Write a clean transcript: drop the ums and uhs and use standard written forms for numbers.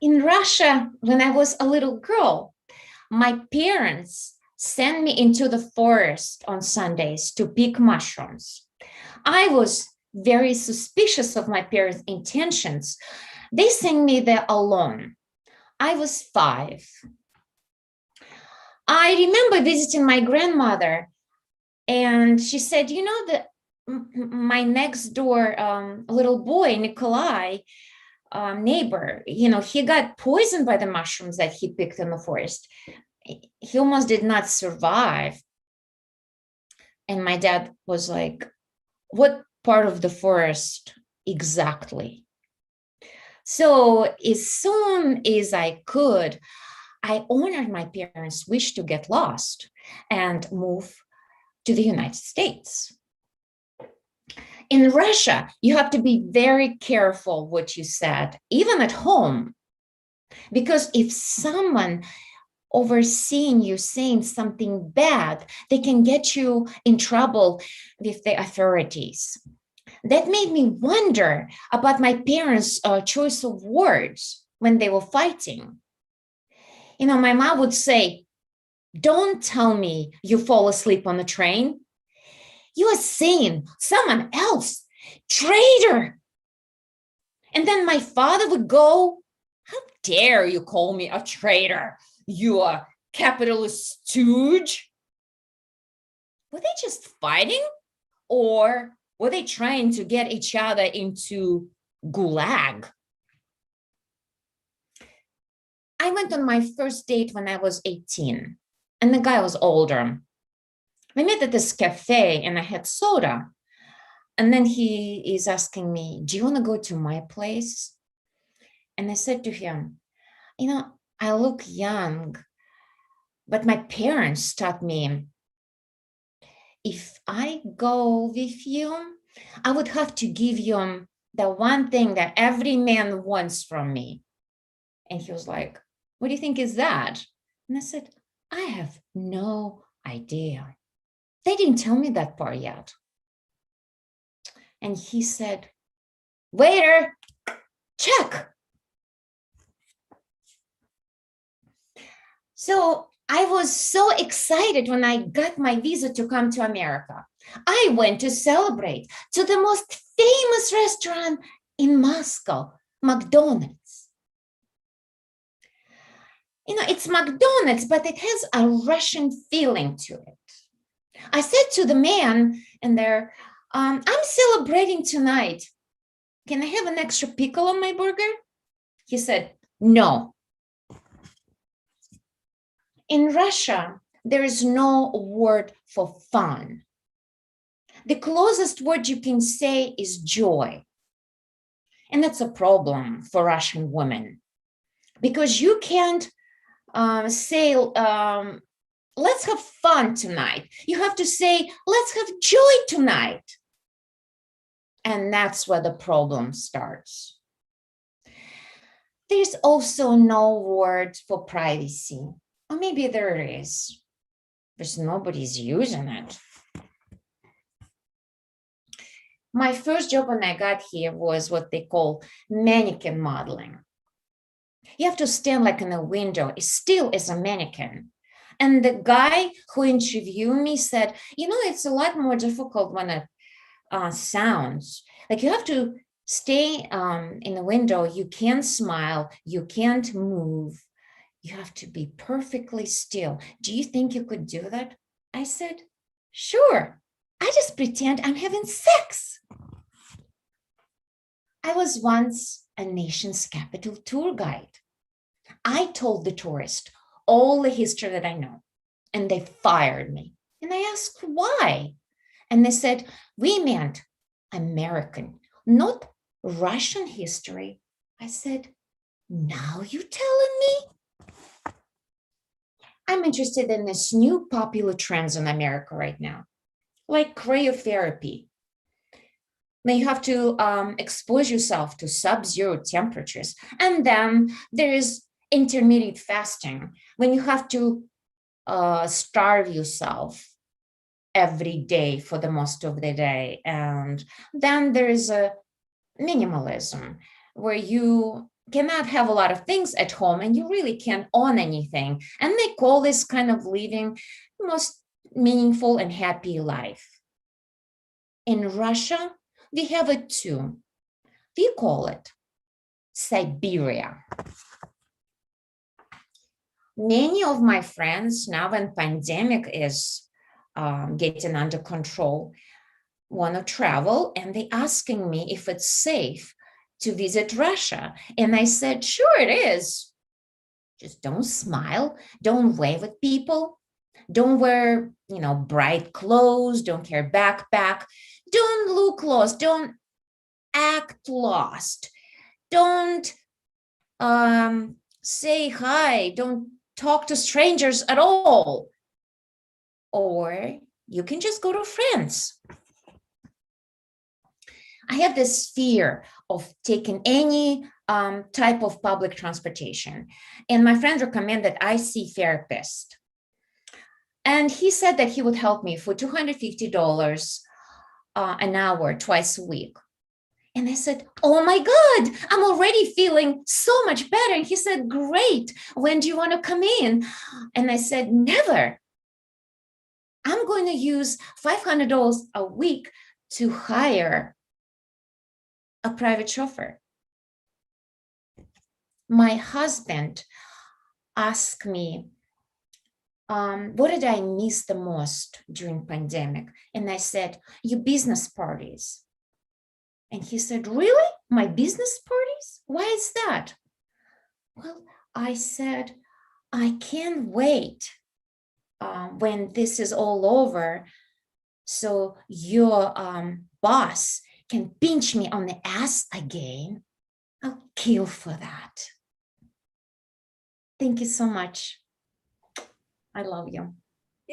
In Russia, when I was a little girl, my parents sent me into the forest on Sundays to pick mushrooms. I was very suspicious of my parents' intentions. They sent me there alone. I was 5. I remember visiting my grandmother, and she said, "You know, that my next door little boy, Nikolai, neighbor, he got poisoned by the mushrooms that he picked in the forest. He almost did not survive." And my dad was like, "What part of the forest exactly?" So as soon as I could, I honored my parents' wish to get lost and move to the United States. In Russia, you have to be very careful what you said, even at home, because if someone overseeing you saying something bad, they can get you in trouble with the authorities. That made me wonder about my parents' choice of words when they were fighting. My mom would say, "Don't tell me you fall asleep on the train. You are saying someone else, traitor." And then my father would go, "How dare you call me a traitor, you a capitalist stooge?" Were they just fighting, or were they trying to get each other into gulag? I went on my first date when I was 18, and the guy was older. We met at this cafe and I had soda. And then he is asking me, "Do you want to go to my place?" And I said to him, "I look young, but my parents taught me if I go with you, I would have to give you the one thing that every man wants from me." And he was like, "What do you think is that?" And I said, "I have no idea. They didn't tell me that part yet." And he said, "Waiter, check." So I was so excited when I got my visa to come to America. I went to celebrate to the most famous restaurant in Moscow, McDonald's. It's McDonald's, but it has a Russian feeling to it. I said to the man in there, "I'm celebrating tonight. Can I have an extra pickle on my burger?" He said, "No." In Russia, there is no word for fun. The closest word you can say is joy. And that's a problem for Russian women, because you can't say, "Let's have fun tonight." You have to say, "Let's have joy tonight." And that's where the problem starts. There's also no word for privacy. Or maybe there is, but nobody's using it. My first job when I got here was what they call mannequin modeling. You have to stand like in a window, still as a mannequin. And the guy who interviewed me said, "It's a lot more difficult when it sounds. Like you have to stay in the window. You can't smile. You can't move. You have to be perfectly still. Do you think you could do that?" I said, "Sure. I just pretend I'm having sex." I was once a nation's capital tour guide. I told the tourist all the history that I know, and they fired me. And I asked why. And they said, "We meant American, not Russian history." I said, "Now you telling me?" I'm interested in this new popular trends in America right now, like cryotherapy. Now you have to expose yourself to sub-zero temperatures. And then there is intermittent fasting, when you have to starve yourself every day for the most of the day. And then there is a minimalism, where you cannot have a lot of things at home and you really can't own anything. And they call this kind of living the most meaningful and happy life. In Russia, we have it too. We call it Siberia. Many of my friends, now when pandemic is getting under control, want to travel, and they asking me if it's safe to visit Russia. And I said, sure it is. Just don't smile, don't wave at people, don't wear, bright clothes, don't carry backpack, don't look lost, don't act lost, don't say hi, don't talk to strangers at all. Or you can just go to France. I have this fear of taking any type of public transportation. And my friend recommended I see therapist. And he said that he would help me for $250 an hour, twice a week. And I said, oh my God, I'm already feeling so much better. And he said, great. When do you want to come in? And I said, never. I'm going to use $500 a week to hire a private chauffeur. My husband asked me, what did I miss the most during pandemic? And I said, your business parties. And he said, really? My business parties? Why is that? Well, I said, I can't wait when this is all over so your boss can pinch me on the ass again. I'll kill for that. Thank you so much. I love you.